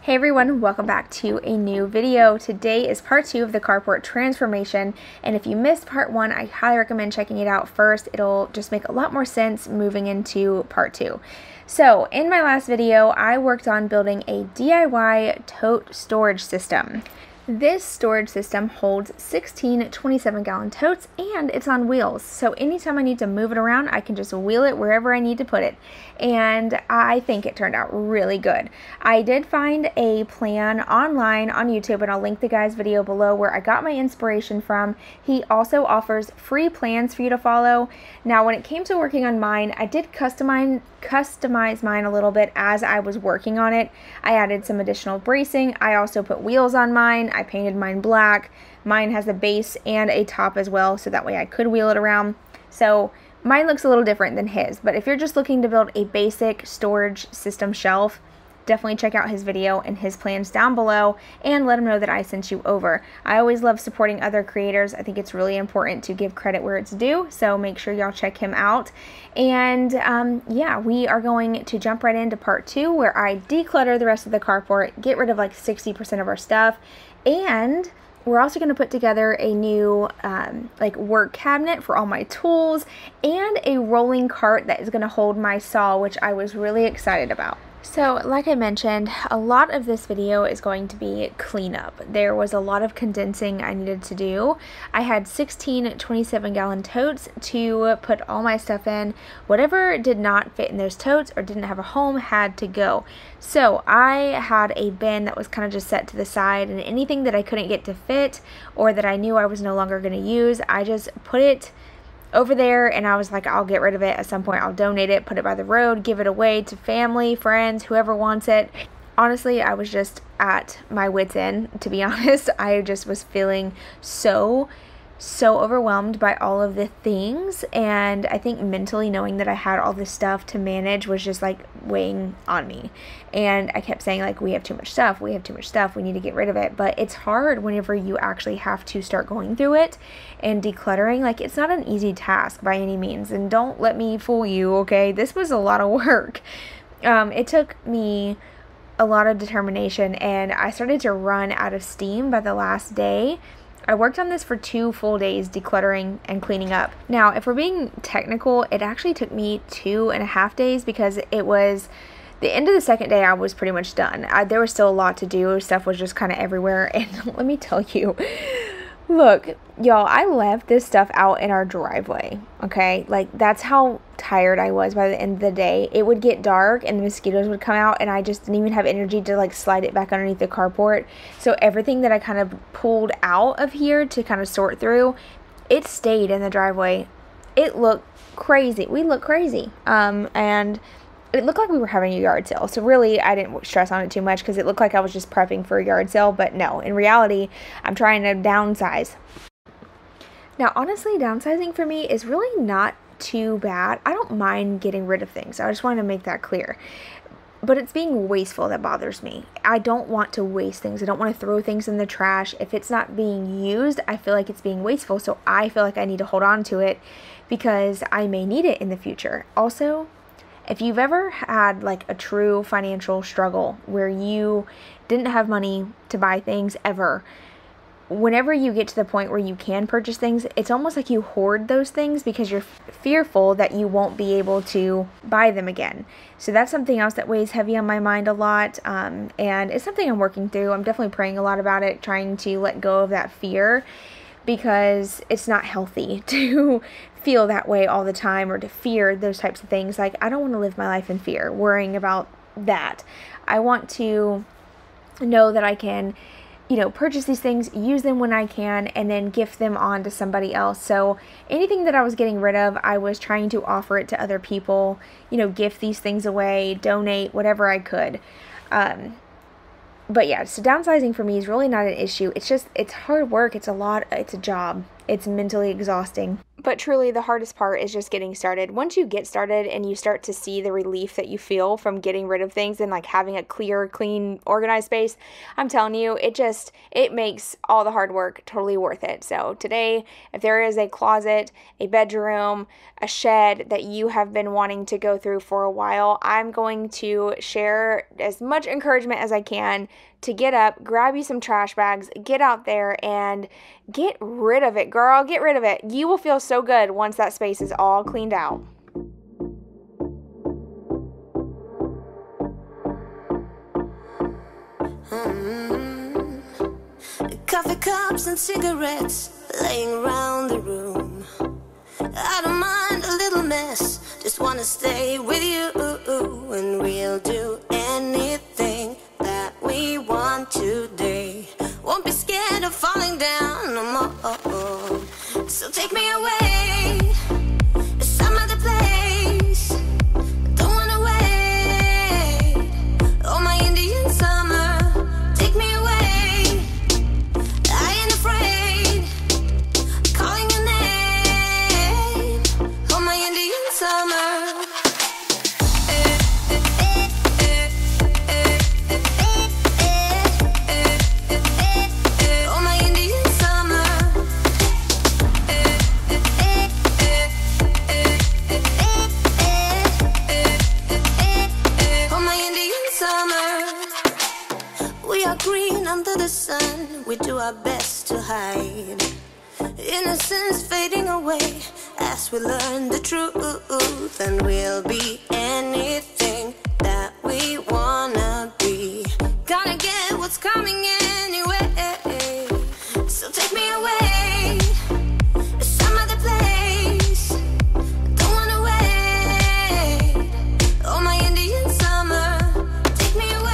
Hey everyone, welcome back to a new video. Today is part 2 of the carport transformation, and if you missed part 1, I highly recommend checking it out first. It'll just make a lot more sense moving into part 2. So in my last video, I worked on building a DIY tote storage system. This storage system holds 16 27-gallon totes, and it's on wheels. So anytime I need to move it around, I can just wheel it wherever I need to put it. And I think it turned out really good. I did find a plan online on YouTube, and I'll link the guy's video below where I got my inspiration from. He also offers free plans for you to follow. Now, when it came to working on mine, I did customize mine a little bit as I was working on it. I added some additional bracing. I also put wheels on mine. I painted mine black. Mine has a base and a top as well, so that way I could wheel it around. So mine looks a little different than his, but if you're just looking to build a basic storage system shelf, definitely check out his video and his plans down below and let him know that I sent you over. I always love supporting other creators. I think it's really important to give credit where it's due, so make sure y'all check him out. And yeah, we are going to jump right into part 2 where I declutter the rest of the carport, get rid of like 60% of our stuff, and we're also going to put together a new like work cabinet for all my tools and a rolling cart that is going to hold my saw, which I was really excited about. So like I mentioned, a lot of this video is going to be cleanup. There was a lot of condensing I needed to do. I had 16 27-gallon totes to put all my stuff in. Whatever did not fit in those totes or didn't have a home had to go. So I had a bin that was kind of just set to the side, and anything that I couldn't get to fit or that I knew I was no longer going to use, I just put it over there, and I was like, I'll get rid of it at some point. I'll donate it, put it by the road, give it away to family, friends, whoever wants it. Honestly, I was just at my wit's end, to be honest. I just was feeling so overwhelmed by all of the things, and I think mentally knowing that I had all this stuff to manage was just like weighing on me. And I kept saying, like, we have too much stuff, we need to get rid of it. But it's hard whenever you actually have to start going through it and decluttering. Like, it's not an easy task by any means, and don't let me fool you, okay? This was a lot of work. It took me a lot of determination, and I started to run out of steam by the last day. I worked on this for 2 full days, decluttering and cleaning up. Now, if we're being technical, it actually took me 2.5 days because it was the end of the second day. I was pretty much done. There was still a lot to do. Stuff was just kind of everywhere. And let me tell you, look, y'all, I left this stuff out in our driveway, okay? Like, that's how tired I was by the end of the day. It would get dark and the mosquitoes would come out, and I just didn't even have energy to like slide it back underneath the carport. So everything that I kind of pulled out of here to kind of sort through, it stayed in the driveway. It looked crazy. We looked crazy. And it looked like we were having a yard sale. So really, I didn't stress on it too much because it looked like I was just prepping for a yard sale. But no, in reality, I'm trying to downsize. Now, honestly, downsizing for me is really not too bad. I don't mind getting rid of things. I just want to make that clear. But it's being wasteful that bothers me. I don't want to waste things. I don't want to throw things in the trash. If it's not being used, I feel like it's being wasteful. So I feel like I need to hold on to it because I may need it in the future. Also, if you've ever had like a true financial struggle where you didn't have money to buy things ever, whenever you get to the point where you can purchase things, it's almost like you hoard those things because you're fearful that you won't be able to buy them again. So that's something else that weighs heavy on my mind a lot, and it's something I'm working through. I'm definitely praying a lot about it, trying to let go of that fear, because it's not healthy to feel that way all the time or to fear those types of things. Like, I don't want to live my life in fear, worrying about that. I want to know that I can, you know, purchase these things, use them when I can, and then gift them on to somebody else. So anything that I was getting rid of, I was trying to offer it to other people, you know, gift these things away, donate, whatever I could. But yeah, so downsizing for me is really not an issue. It's just, it's hard work. It's a lot. It's a job. It's mentally exhausting. But truly, the hardest part is just getting started. Once you get started and you start to see the relief that you feel from getting rid of things and like having a clear, clean, organized space, I'm telling you, it makes all the hard work totally worth it. So today, if there is a closet, a bedroom, a shed that you have been wanting to go through for a while, I'm going to share as much encouragement as I can to get up, grab you some trash bags, get out there and get rid of it, girl. Get rid of it. You will feel so good once that space is all cleaned out. Coffee cups and cigarettes laying around the room. I don't mind a little mess, just wanna stay with you, and we'll do anything that we want today. Won't be scared of falling down no more. So take me away to some other place. Don't wanna wait. Oh, my Indian summer, take me away. I ain't afraid, calling your name. Oh, my Indian summer. Under the sun, we do our best to hide. Innocence fading away as we learn the truth, and we'll be anything that we wanna be. Gotta get what's coming anyway. So take me away to some other place. Don't wanna wait. Oh, my Indian summer, take me away.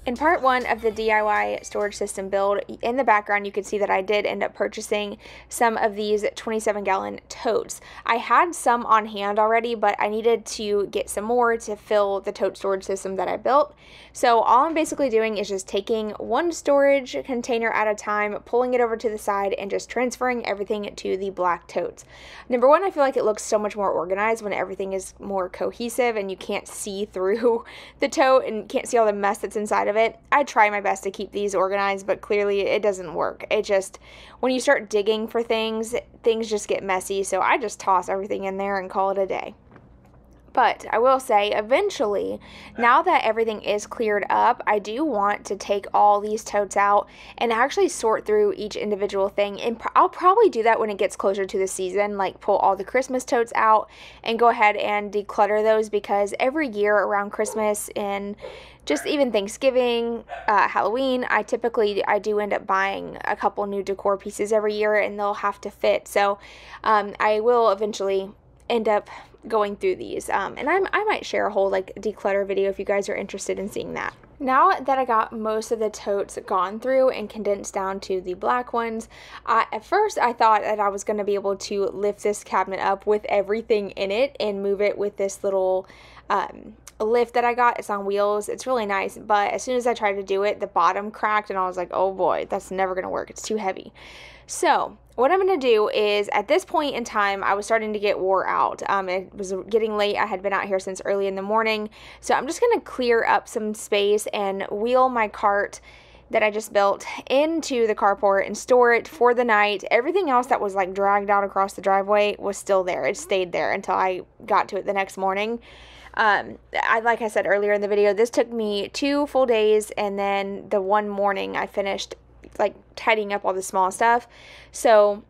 In part one of the DIY storage system build, in the background you could see that I did end up purchasing some of these 27-gallon totes. I had some on hand already, but I needed to get some more to fill the tote storage system that I built. So all I'm basically doing is just taking one storage container at a time, pulling it over to the side, and just transferring everything to the black totes. Number one, I feel like it looks so much more organized when everything is more cohesive and you can't see through the tote and can't see all the mess that's inside of it. I try my best to keep these organized, but clearly it doesn't work. It just, when you start digging for things just get messy, so I just toss everything in there and call it a day. But I will say, eventually, now that everything is cleared up, I do want to take all these totes out and actually sort through each individual thing. And I'll probably do that when it gets closer to the season, like pull all the Christmas totes out and go ahead and declutter those, because every year around Christmas and just even Thanksgiving, Halloween, I do end up buying a couple new decor pieces every year, and they'll have to fit. So I will eventually end up going through these, and I might share a whole like declutter video if you guys are interested in seeing that. Now that I got most of the totes gone through and condensed down to the black ones, at first I thought that I was going to be able to lift this cabinet up with everything in it and move it with this little lift that I got. It's on wheels. It's really nice, but as soon as I tried to do it, the bottom cracked and I was like, oh boy, that's never going to work. It's too heavy. So what I'm going to do is, at this point in time, I was starting to get wore out. It was getting late. I had been out here since early in the morning. So I'm just going to clear up some space and wheel my cart that I just built into the carport and store it for the night. Everything else that was like dragged out across the driveway was still there. It stayed there until I got to it the next morning. Like I said earlier in the video, this took me 2 full days, and then the one morning I finished like tidying up all the small stuff. So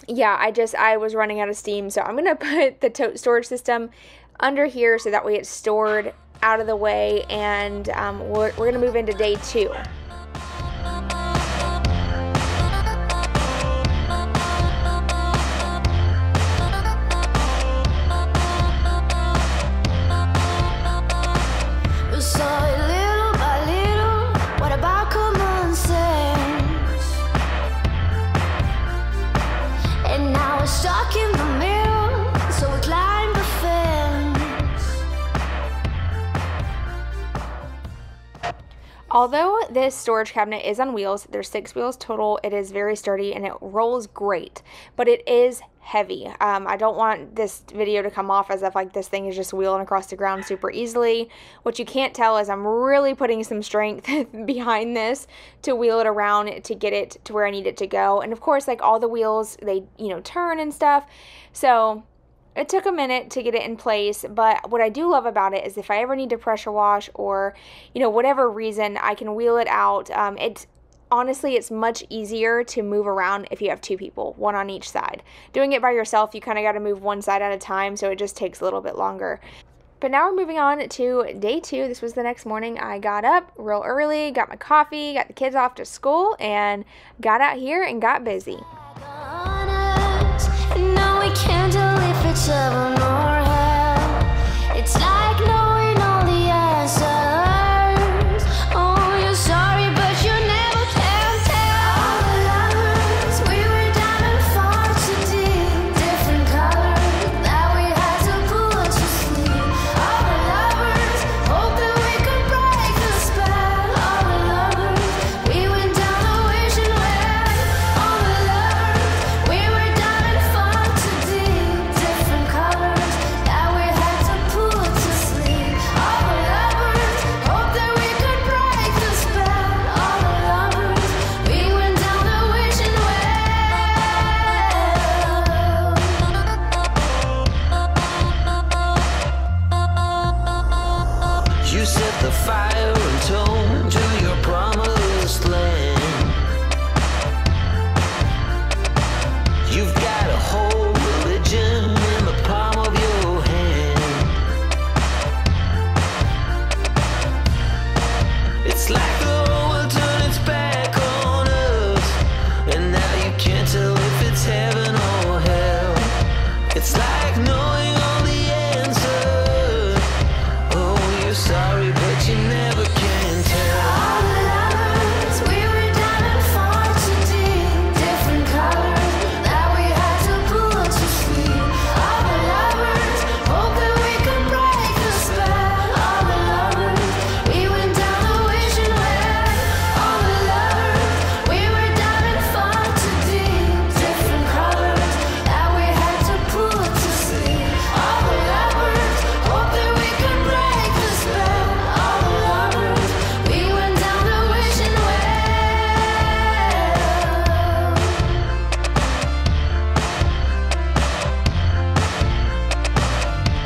yeah, I was running out of steam, so I'm gonna put the tote storage system under here so that way it's stored out of the way, and we're gonna move into day 2. Although this storage cabinet is on wheels, there's 6 wheels total, it is very sturdy and it rolls great, but it is heavy. I don't want this video to come off as if like this thing is just wheeling across the ground super easily. What you can't tell is I'm really putting some strength behind this to wheel it around to get it to where I need it to go. And of course, like all the wheels, they, you know, turn and stuff. So it took a minute to get it in place, but what I do love about it is if I ever need to pressure wash or, you know, whatever reason, I can wheel it out. Honestly, it's much easier to move around if you have 2 people, 1 on each side. Doing it by yourself, you kind of got to move 1 side at a time, so it just takes a little bit longer. But now we're moving on to day 2. This was the next morning. I got up real early, got my coffee, got the kids off to school, and got out here and got busy. No, we can't if it's heaven or hell. It's like knowing all the answers. Oh, you're sorry, but you never can tell. All the lovers, we were diving far too deep. Different colors that we had to pull to sleep. All the lovers, hope that we could break the spell. All the lovers, we went down the wishing well. All the lovers, we were diving far too deep. Different colors that we had to pull to sleep. All the lovers, hope that we could break the spell. All the lovers, we went down the wishing well. You set the fire and tone to your promised land. You've got a whole religion in the palm of your hand. It's like the whole world turned its back on us, and now you can't tell if it's heaven or hell. It's like knowing all the answers. Oh, you're sorry, but you never can tell. All the lovers, we were diving far too deep. Different colors that we had to pull to sleep. All the lovers, hope that we could break the spell. All the lovers, we went down the wishing well. All the lovers, we were diving far too deep. Different colors that we had to pull to sleep. All the lovers, hope that we could break the spell. All the lovers, we went down the wishing well.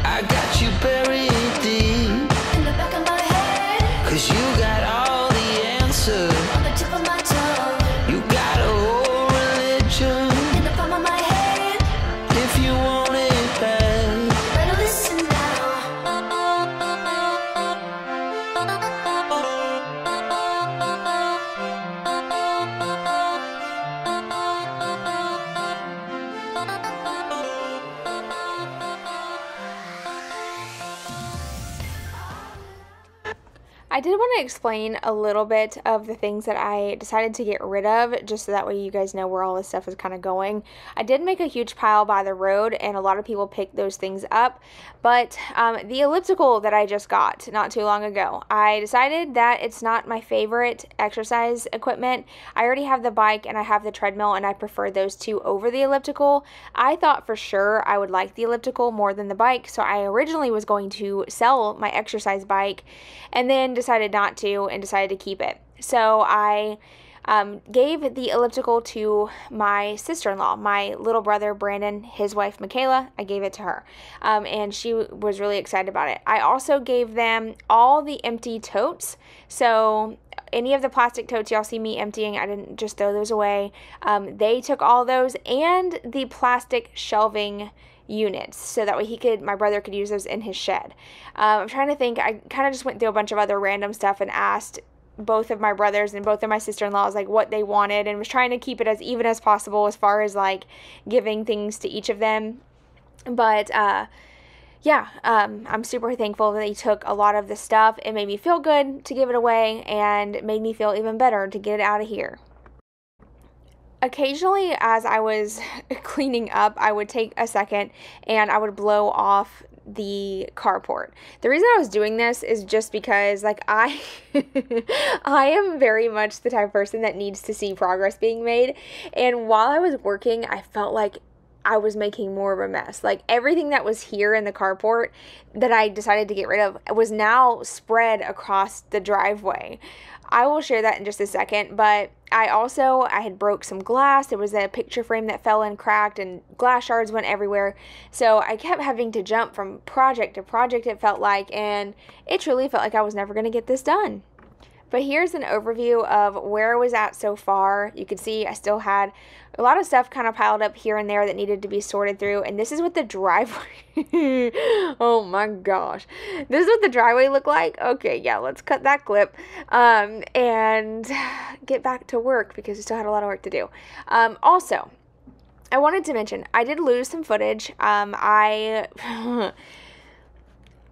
I got you buried deep in the back of my head, 'cause you got all the answers on the tip of my tongue. You got a whole religion in the palm of my hand. If you want it bad, better listen now. I did want to explain a little bit of the things that I decided to get rid of, just so that way you guys know where all this stuff is kind of going. I did make a huge pile by the road, and a lot of people picked those things up, but the elliptical that I just got not too long ago, I decided that it's not my favorite exercise equipment. I already have the bike and I have the treadmill, and I prefer those 2 over the elliptical. I thought for sure I would like the elliptical more than the bike, so I originally was going to sell my exercise bike, and then decided not to and decided to keep it. So I gave the elliptical to my sister-in-law, my little brother Brandon, his wife Michaela. I gave it to her, and she was really excited about it. I also gave them all the empty totes, so any of the plastic totes y'all see me emptying, I didn't just throw those away. They took all those, and the plastic shelving units, so that way my brother could use those in his shed. I'm trying to think, I kind of just went through a bunch of other random stuff and asked both of my brothers and both of my sister-in-laws like what they wanted, and was trying to keep it as even as possible as far as like giving things to each of them. But yeah, I'm super thankful that they took a lot of the stuff. It made me feel good to give it away, and it made me feel even better to get it out of here. Occasionally, as I was cleaning up, I would take a second and I would blow off the carport. The reason I was doing this is just because, like, I am very much the type of person that needs to see progress being made. And while I was working, I felt like I was making more of a mess. Like, everything that was here in the carport that I decided to get rid of was now spread across the driveway. I will share that in just a second, but I had broke some glass. There was a picture frame that fell and cracked, and glass shards went everywhere. So I kept having to jump from project to project, it felt like, and it truly felt like I was never going to get this done. But here's an overview of where I was at so far. You can see I still had a lot of stuff kind of piled up here and there that needed to be sorted through. And this is what the driveway, oh my gosh. This is what the driveway looked like. Okay, yeah, let's cut that clip and get back to work because we still had a lot of work to do. Also, I wanted to mention, I did lose some footage. I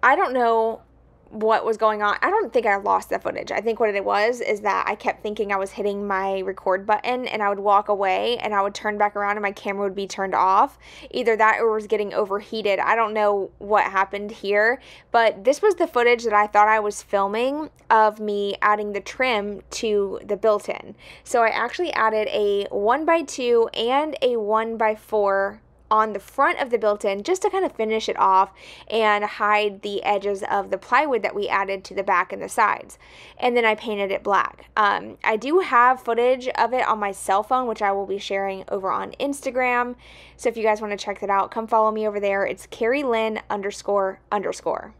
don't know what was going on. I don't think I lost that footage. I think what it was is that I kept thinking I was hitting my record button, and I would walk away and I would turn back around and my camera would be turned off. Either that or it was getting overheated. I don't know what happened here, but this was the footage that I thought I was filming of me adding the trim to the built-in. So I actually added a 1x2 and a 1x4 on the front of the built-in just to kind of finish it off and hide the edges of the plywood that we added to the back and the sides. And then I painted it black. I do have footage of it on my cell phone, which I will be sharing over on Instagram. So if you guys want to check that out, come follow me over there. It's Karrie Lynn __.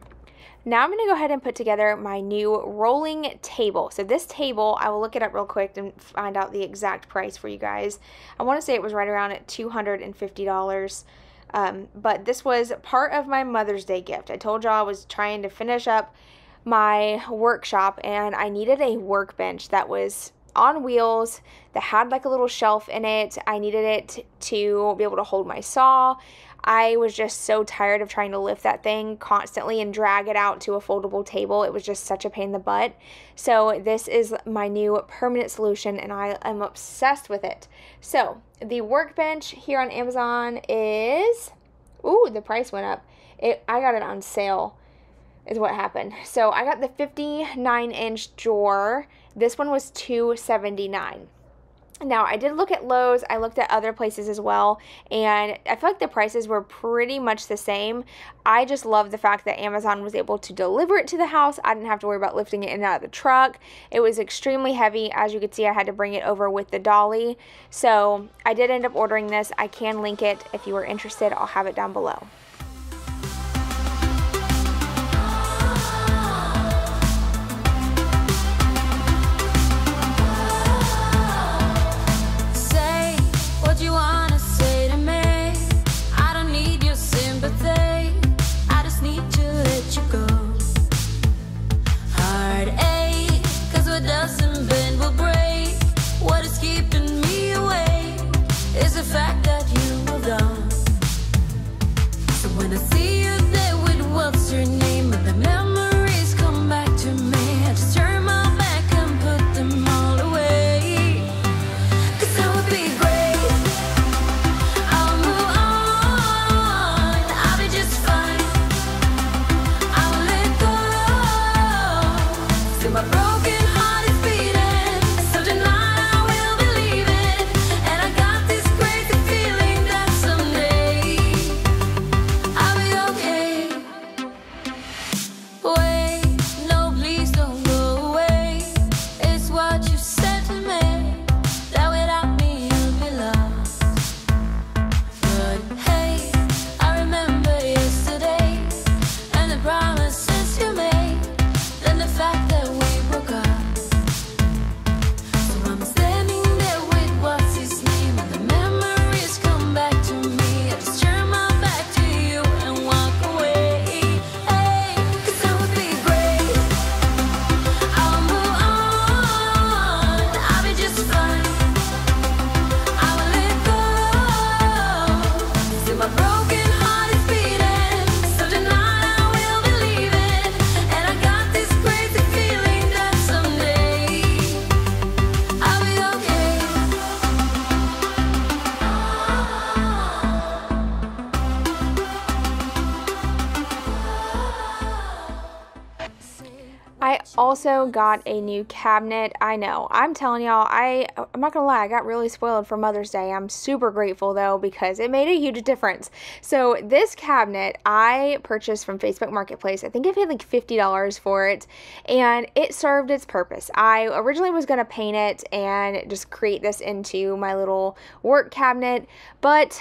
Now I'm going to go ahead and put together my new rolling table. So this table, I will look it up real quick and find out the exact price for you guys. I want to say it was right around at $250. But this was part of my Mother's Day gift. I told y'all I was trying to finish up my workshop and I needed a workbench that was on wheels, that had like a little shelf in it. I needed it to be able to hold my saw. I was just so tired of trying to lift that thing constantly and drag it out to a foldable table. It was just such a pain in the butt. So this is my new permanent solution and I am obsessed with it. So the workbench here on Amazon is, ooh, the price went up. I got it on sale is what happened. So I got the 59-inch drawer. This one was $279. Now, I did look at Lowe's, I looked at other places as well, and I feel like the prices were pretty much the same. I just love the fact that Amazon was able to deliver it to the house. I didn't have to worry about lifting it in and out of the truck. It was extremely heavy. As you can see, I had to bring it over with the dolly. So I did end up ordering this. I can link it if you are interested. I'll have it down below. Also got a new cabinet. I know, I'm telling y'all, I'm not gonna lie, I got really spoiled for Mother's Day. I'm super grateful though, because it made a huge difference. So this cabinet I purchased from Facebook Marketplace. I think I paid like $50 for it, and it served its purpose. I originally was gonna paint it and just create this into my little work cabinet, but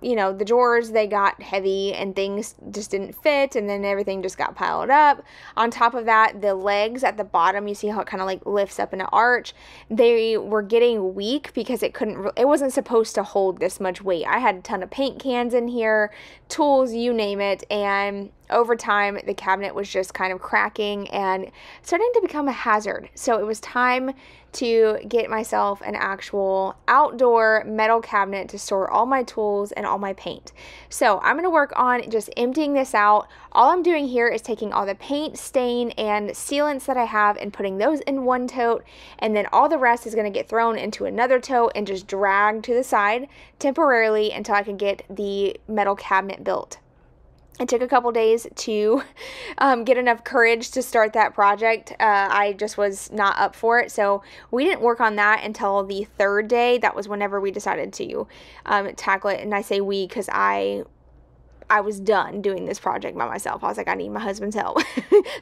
you know, the drawers, they got heavy and things just didn't fit, and then everything just got piled up. On top of that, the legs at the bottom, you see how it kind of like lifts up in an arch, they were getting weak because it wasn't supposed to hold this much weight. I had a ton of paint cans in here, tools, you name it, and over time the cabinet was just kind of cracking and starting to become a hazard. So it was time to get myself an actual outdoor metal cabinet to store all my tools and all my paint. So I'm going to work on just emptying this out. All I'm doing here is taking all the paint, stain, and sealants that I have and putting those in one tote, and then all the rest is going to get thrown into another tote and just dragged to the side temporarily until I can get the metal cabinet built. It took a couple days to get enough courage to start that project. I just was not up for it, so we didn't work on that until the third day. That was whenever we decided to tackle it, and I say we because I was done doing this project by myself. I was like, I need my husband's help.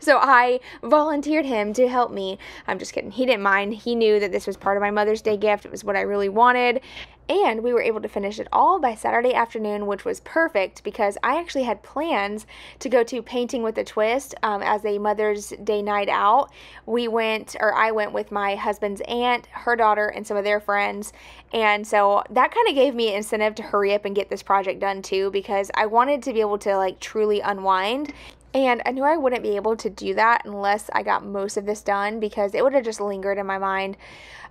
So I volunteered him to help me. I'm just kidding. He didn't mind. He knew that this was part of my Mother's Day gift. It was what I really wanted. And we were able to finish it all by Saturday afternoon, which was perfect because I actually had plans to go to Painting with a Twist as a Mother's Day night out. I went with my husband's aunt, her daughter, and some of their friends. And so that kind of gave me incentive to hurry up and get this project done too, because I wanted to be able to like truly unwind. And I knew I wouldn't be able to do that unless I got most of this done, because it would have just lingered in my mind.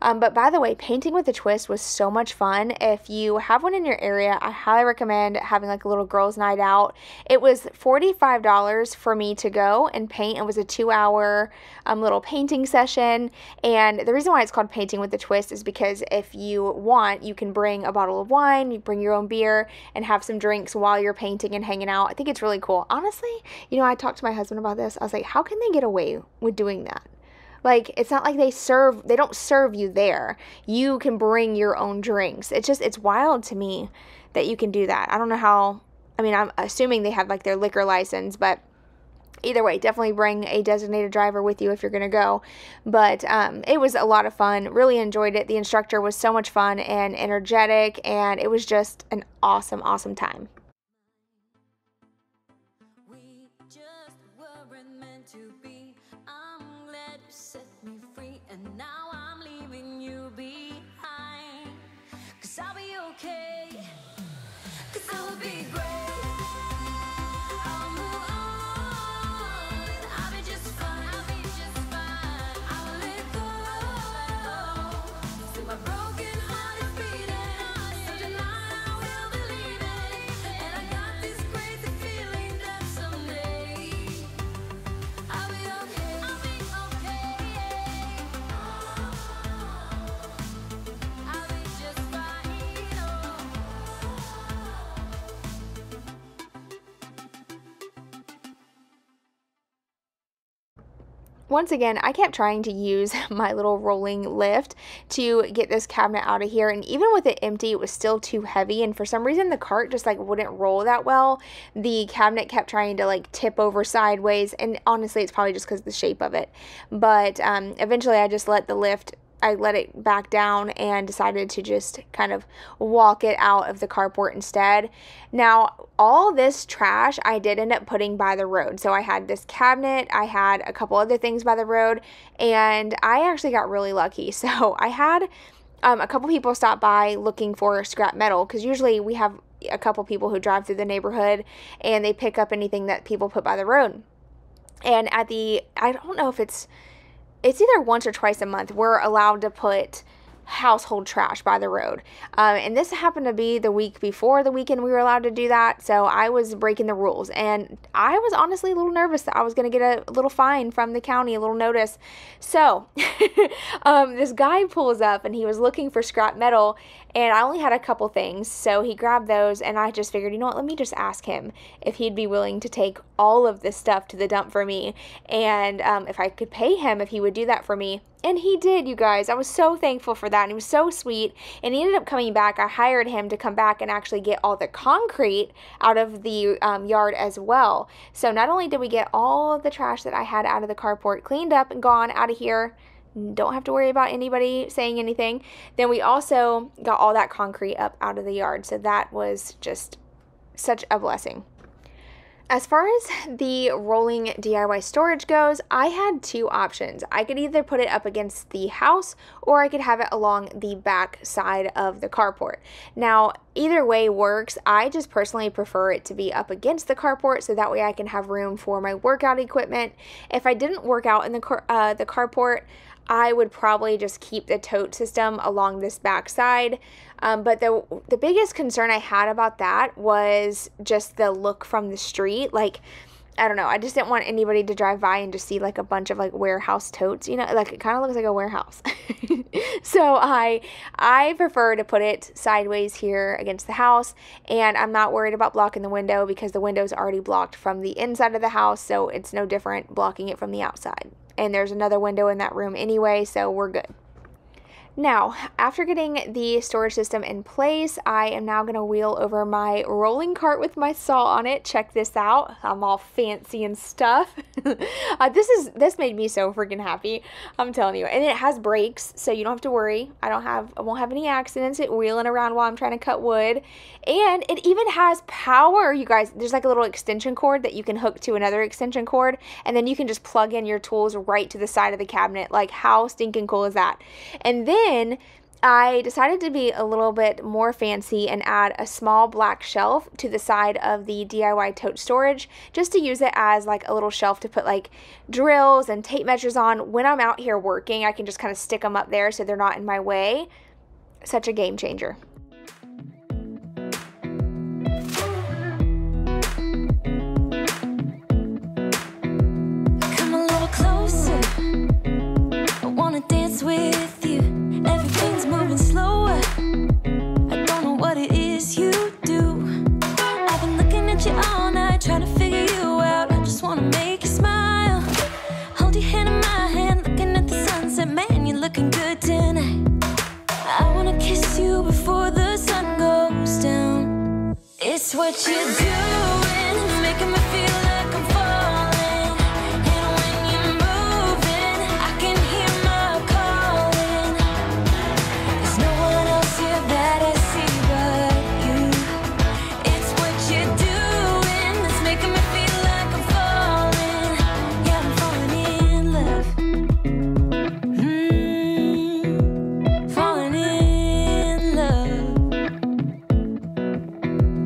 But by the way, Painting with a Twist was so much fun. If you have one in your area, I highly recommend having like a little girls' night out. It was $45 for me to go and paint. It was a 2-hour little painting session. And the reason why it's called Painting with a Twist is because if you want, you can bring a bottle of wine, you bring your own beer, and have some drinks while you're painting and hanging out. I think it's really cool. Honestly, you know, I talked to my husband about this. I was like, how can they get away with doing that? Like, it's not like they don't serve you there. You can bring your own drinks. It's wild to me that you can do that. I don't know how, I mean, I'm assuming they have like their liquor license, but either way, definitely bring a designated driver with you if you're going to go. But it was a lot of fun. Really enjoyed it. The instructor was so much fun and energetic, and it was just an awesome, awesome time. I'll be okay, 'cause I'll be great. I'll move on. I'll be just fine. I'll be just fine. I will let go. See my broken heart is beating. So tonight I will believe it. And I got this crazy feeling that someday I'll be okay. I'll be okay. I'll be just fine. Once again, I kept trying to use my little rolling lift to get this cabinet out of here, and even with it empty, it was still too heavy, and for some reason the cart just like wouldn't roll that well. The cabinet kept trying to like tip over sideways, and honestly it's probably just because of the shape of it. But eventually I just let it back down and decided to just kind of walk it out of the carport instead. Now, all this trash I did end up putting by the road. So I had this cabinet, I had a couple other things by the road, and I actually got really lucky. So I had a couple people stop by looking for scrap metal, because usually we have a couple people who drive through the neighborhood and they pick up anything that people put by the road. And I don't know if it's either once or twice a month, we're allowed to put household trash by the road. And this happened to be the week before the weekend we were allowed to do that, so I was breaking the rules, and I was honestly a little nervous that I was going to get a little fine from the county, a little notice. So this guy pulls up, and he was looking for scrap metal, and I only had a couple things, so he grabbed those, and I just figured, you know what, let me just ask him if he'd be willing to take all of this stuff to the dump for me, and if I could pay him if he would do that for me. And he did, you guys. I was so thankful for that, and he was so sweet, and he ended up coming back. I hired him to come back and actually get all the concrete out of the yard as well. So not only did we get all of the trash that I had out of the carport cleaned up and gone out of here, don't have to worry about anybody saying anything, then we also got all that concrete up out of the yard. So that was just such a blessing. As far as the rolling DIY storage goes, I had two options. I could either put it up against the house, or I could have it along the back side of the carport. Now, either way works. I just personally prefer it to be up against the carport, so that way I can have room for my workout equipment. If I didn't work out in the carport, I would probably just keep the tote system along this back side. But the biggest concern I had about that was just the look from the street. Like, I don't know, I just didn't want anybody to drive by and just see like a bunch of like warehouse totes, you know, like it kind of looks like a warehouse. So I prefer to put it sideways here against the house, and I'm not worried about blocking the window because the window's already blocked from the inside of the house, so it's no different blocking it from the outside. And there's another window in that room anyway, so we're good. Now, after getting the storage system in place, I am now going to wheel over my rolling cart with my saw on it. Check this out. I'm all fancy and stuff. This made me so freaking happy. I'm telling you. And it has brakes, so you don't have to worry. I won't have any accidents wheeling around while I'm trying to cut wood. And it even has power, you guys. There's like a little extension cord that you can hook to another extension cord, and then you can just plug in your tools right to the side of the cabinet. Like, how stinking cool is that? And then I decided to be a little bit more fancy and add a small black shelf to the side of the DIY tote storage, just to use it as like a little shelf to put like drills and tape measures on. When I'm out here working, I can just kind of stick them up there so they're not in my way. Such a game changer. Come a little closer, I wanna dance with you. Everything's moving slower, I don't know what it is you do. I've been looking at you all night, trying to figure you out. I just wanna make you smile, hold your hand in my hand, looking at the sunset. Man, you're looking good tonight. I wanna kiss you before the sun goes down. It's what you're doing, making me feel like I'm falling. And when you're moving, I can hear my calling. There's no one else here that I see but you. It's what you're doing that's making me feel like I'm falling. Yeah, I'm falling in love.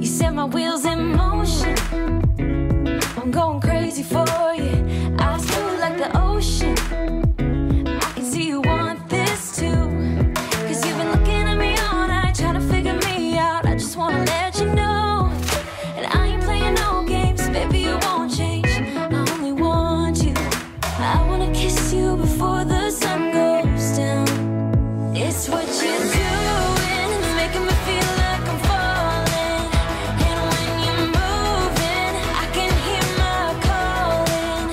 You set my wheels in motion, I'm going crazy for you. I feel like the ocean, I can see you want this too. Cause you've been looking at me all night, trying to figure me out. I just wanna let you know, and I ain't playing no games, baby, you won't change. I only want you, I wanna kiss you before the sun goes down. It's what you're doing, making me feel like I'm falling. And when you're moving, I can hear my calling.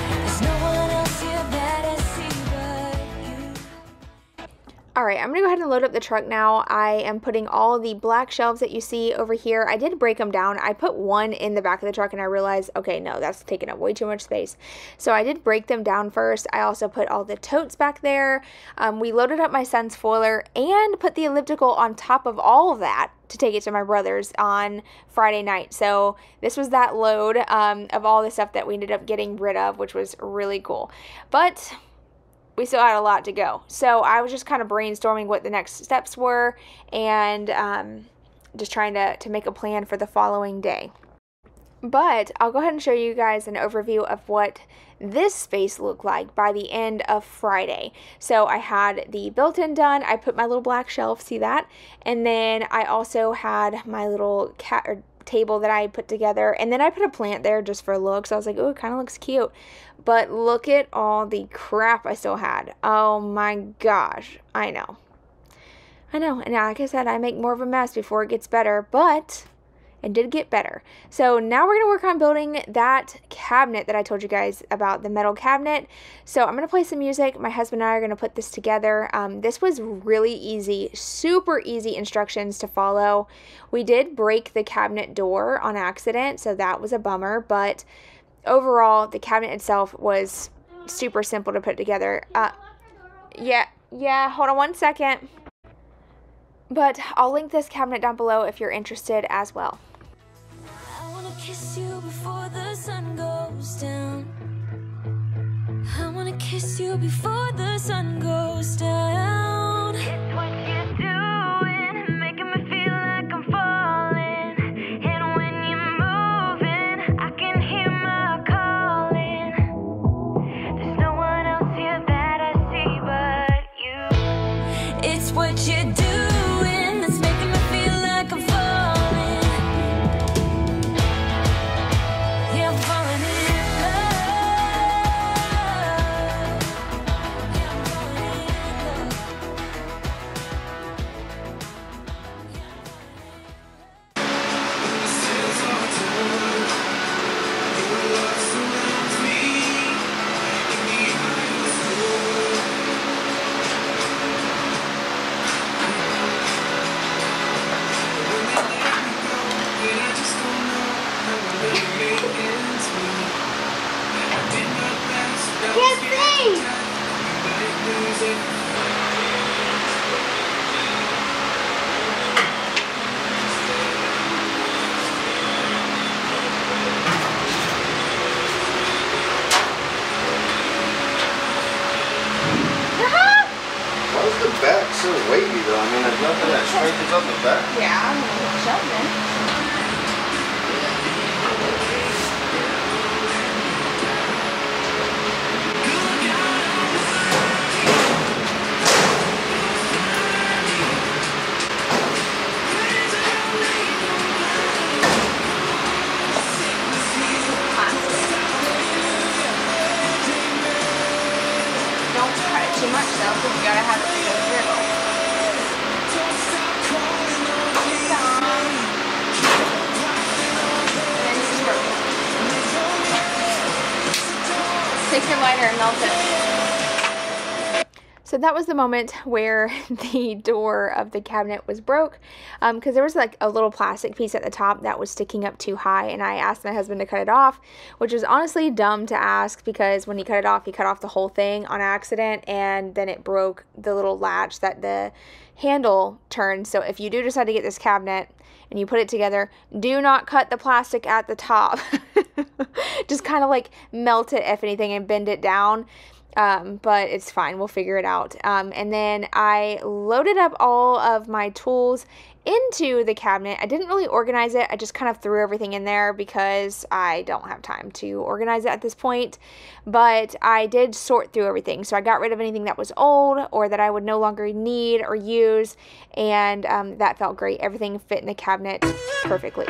There's no one else here that I see but you. Alright, I'm going to go ahead and load up the truck now. I am putting all the black shelves that you see over here. I did break them down. I put one in the back of the truck and I realized, okay, no, that's taking up way too much space. So I did break them down first. I also put all the totes back there. We loaded up my son's spoiler and put the elliptical on top of all of that to take it to my brother's on Friday night. So this was that load of all the stuff that we ended up getting rid of, which was really cool. But we still had a lot to go. So I was just kind of brainstorming what the next steps were and just trying to make a plan for the following day. But I'll go ahead and show you guys an overview of what this space looked like by the end of Friday. So I had the built-in done. I put my little black shelf, see that? And then I also had my little table that I put together, and then I put a plant there just for looks. I was like, oh, it kind of looks cute. But look at all the crap I still had. Oh my gosh, I know. And like I said, I make more of a mess before it gets better, but it did get better. So now we're going to work on building that cabinet that I told you guys about, the metal cabinet. So I'm going to play some music. My husband and I are going to put this together. This was really easy, super easy instructions to follow. We did break the cabinet door on accident, so that was a bummer, but overall the cabinet itself was super simple to put together. Yeah, hold on one second. But I'll link this cabinet down below if you're interested as well. I wanna kiss you before the sun goes down. I wanna kiss you before the sun goes down. It's what you're doing, making me feel like I'm falling. And when you're moving, I can hear my calling. There's no one else here that I see but you. It's what you do. So wavy though, I mean there's nothing that straightens up the back. Yeah, I'm gonna shove it. Don't cut it too much though, because you gotta have it to go through. Take your lighter and melt it. So that was the moment where the door of the cabinet was broke, because there was like a little plastic piece at the top that was sticking up too high, and I asked my husband to cut it off, which was honestly dumb to ask, because when he cut it off, he cut off the whole thing on accident, and then it broke the little latch that the handle turns. So if you do decide to get this cabinet and you put it together, do not cut the plastic at the top. Just kind of like melt it, if anything, and bend it down. But it's fine, we'll figure it out. And then I loaded up all of my tools into the cabinet. I didn't really organize it, I just kind of threw everything in there because I don't have time to organize it at this point. But I did sort through everything, so I got rid of anything that was old or that I would no longer need or use, and that felt great. Everything fit in the cabinet perfectly.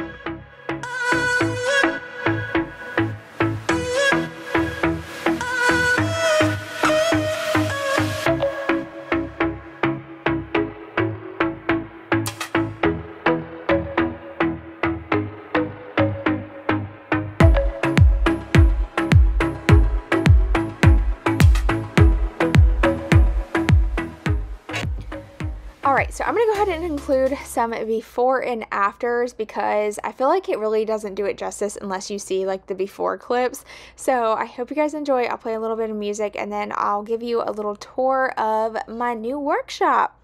Alright, so I'm going to go ahead and include some before and afters, because I feel like it really doesn't do it justice unless you see like the before clips. So I hope you guys enjoy. I'll play a little bit of music and then I'll give you a little tour of my new workshop.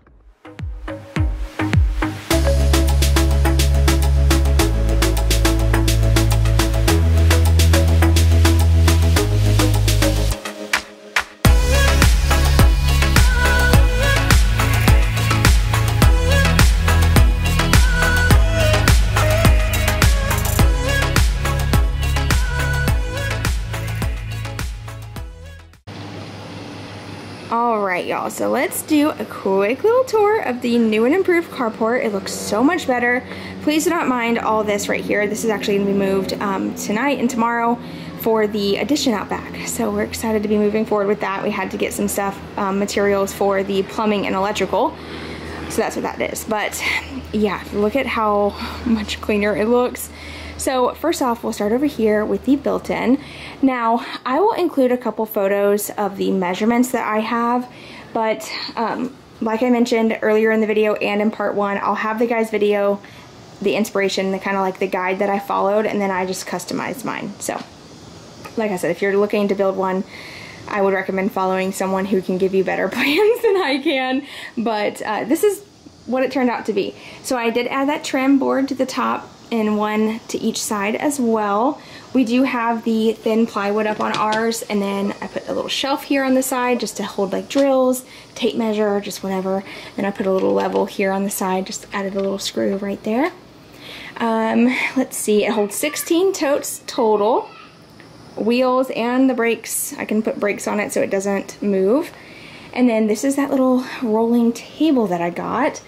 Alright y'all, so let's do a quick little tour of the new and improved carport. It looks so much better. Please do not mind all this right here. This is actually going to be moved tonight and tomorrow for the addition out back. So we're excited to be moving forward with that. We had to get some stuff, materials for the plumbing and electrical. So that's what that is. But yeah, look at how much cleaner it looks. So first off, we'll start over here with the built-in. Now, I will include a couple photos of the measurements that I have, but like I mentioned earlier in the video and in part 1, I'll have the guy's video, the inspiration, the kind of like the guide that I followed, and then I just customized mine. So, like I said, if you're looking to build one, I would recommend following someone who can give you better plans than I can, but this is what it turned out to be. So I did add that trim board to the top and one to each side as well. We do have the thin plywood up on ours, and then I put a little shelf here on the side just to hold like drills, tape measure, just whatever. Then I put a little level here on the side, just added a little screw right there. Let's see, it holds 16 totes total. Wheels and the brakes, I can put brakes on it so it doesn't move. And then this is that little rolling table that I got.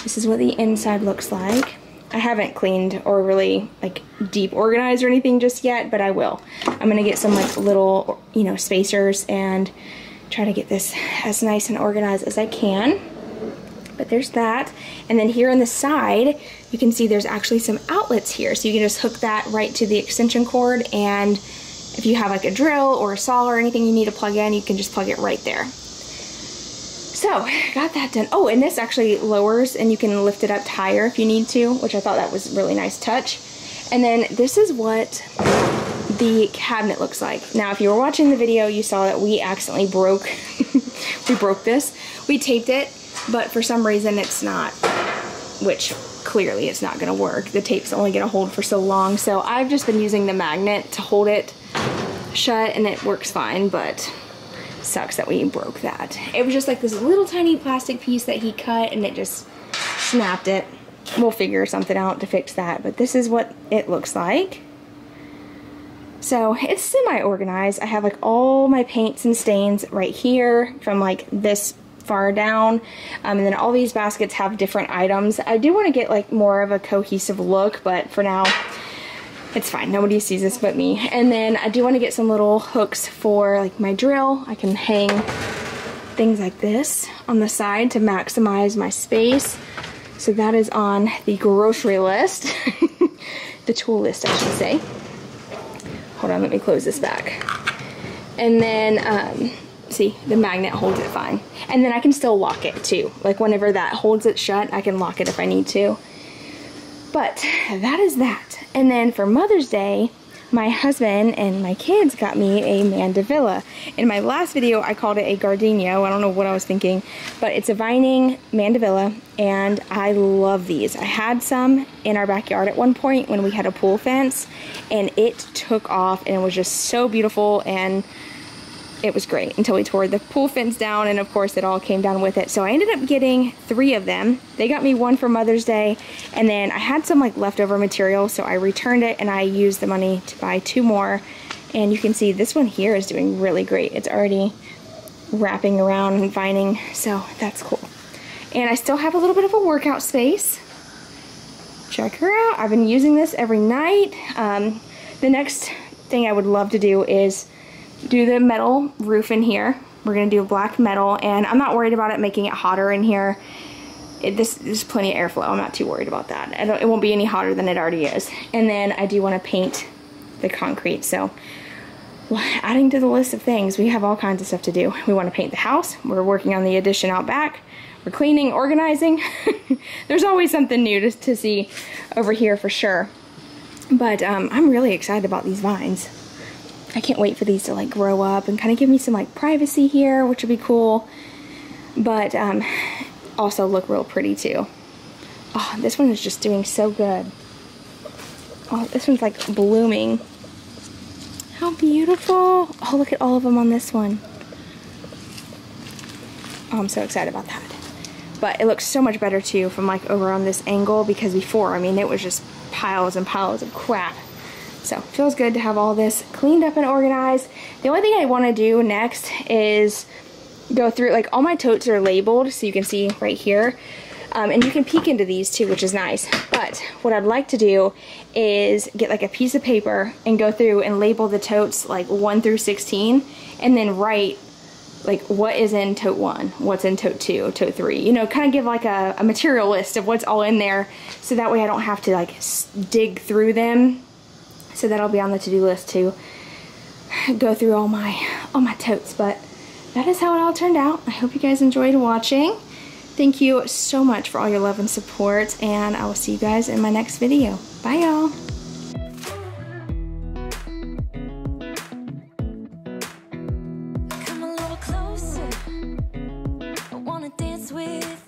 This is what the inside looks like. I haven't cleaned or really like deep organized or anything just yet, but I will. I'm gonna get some like little, you know, spacers and try to get this as nice and organized as I can. But there's that. And then here on the side, you can see there's actually some outlets here. So you can just hook that right to the extension cord, and if you have like a drill or a saw or anything you need to plug in, you can just plug it right there. So, got that done. Oh, and this actually lowers and you can lift it up higher if you need to, which I thought that was a really nice touch. And then this is what the cabinet looks like. Now, if you were watching the video, you saw that we accidentally broke, we broke this. We taped it, but for some reason it's not, which clearly it's not gonna work. The tape's only gonna hold for so long. So I've just been using the magnet to hold it shut and it works fine, but sucks that we broke that. It was just like this little tiny plastic piece that he cut and it just snapped it. We'll figure something out to fix that, but this is what it looks like. So it's semi-organized. I have like all my paints and stains right here from like this far down, and then all these baskets have different items. I do want to get like more of a cohesive look, but for now it's fine. Nobody sees this but me. And then I do want to get some little hooks for like my drill. I can hang things like this on the side to maximize my space. So that is on the grocery list. The tool list, I should say. Hold on, let me close this back. And then, see, the magnet holds it fine. And then I can still lock it too. Like whenever that holds it shut, I can lock it if I need to. But that is that. And then for Mother's Day, my husband and my kids got me a mandevilla. In my last video, I called it a gardenia. I don't know what I was thinking, but it's a vining mandevilla, and I love these. I had some in our backyard at one point when we had a pool fence, and it took off, and it was just so beautiful, and it was great until we tore the pool fence down, and of course it all came down with it. So I ended up getting 3 of them. They got me one for Mother's Day, and then I had some like leftover material, so I returned it and I used the money to buy 2 more. And you can see this one here is doing really great. It's already wrapping around and vining, so that's cool. And I still have a little bit of a workout space. Check her out. I've been using this every night. The next thing I would love to do is do the metal roof in here. We're gonna do black metal, and I'm not worried about it making it hotter in here. There's plenty of airflow. I'm not too worried about that. It won't be any hotter than it already is. And then I do want to paint the concrete. So adding to the list of things, we have all kinds of stuff to do. We want to paint the house. We're working on the addition out back. We're cleaning, organizing. There's always something new to see over here for sure. But I'm really excited about these vines. I can't wait for these to like grow up and kind of give me some like privacy here, which would be cool. But also look real pretty too. Oh, this one is just doing so good. Oh, this one's like blooming. How beautiful. Oh, look at all of them on this one. Oh, I'm so excited about that. But it looks so much better too from like over on this angle, because before, I mean, it was just piles and piles of crap. So it feels good to have all this cleaned up and organized. The only thing I want to do next is go through, like all my totes are labeled, so you can see right here. And you can peek into these too, which is nice. But what I'd like to do is get like a piece of paper and go through and label the totes like 1 through 16, and then write like what is in tote 1, what's in tote 2, tote 3. You know, kind of give like a material list of what's all in there, so that way I don't have to like dig through them. So that'll be on the to-do list to go through all my totes. But that is how it all turned out. I hope you guys enjoyed watching. Thank you so much for all your love and support, and I will see you guys in my next video. Bye, y'all. Come a little closer. I wanna dance with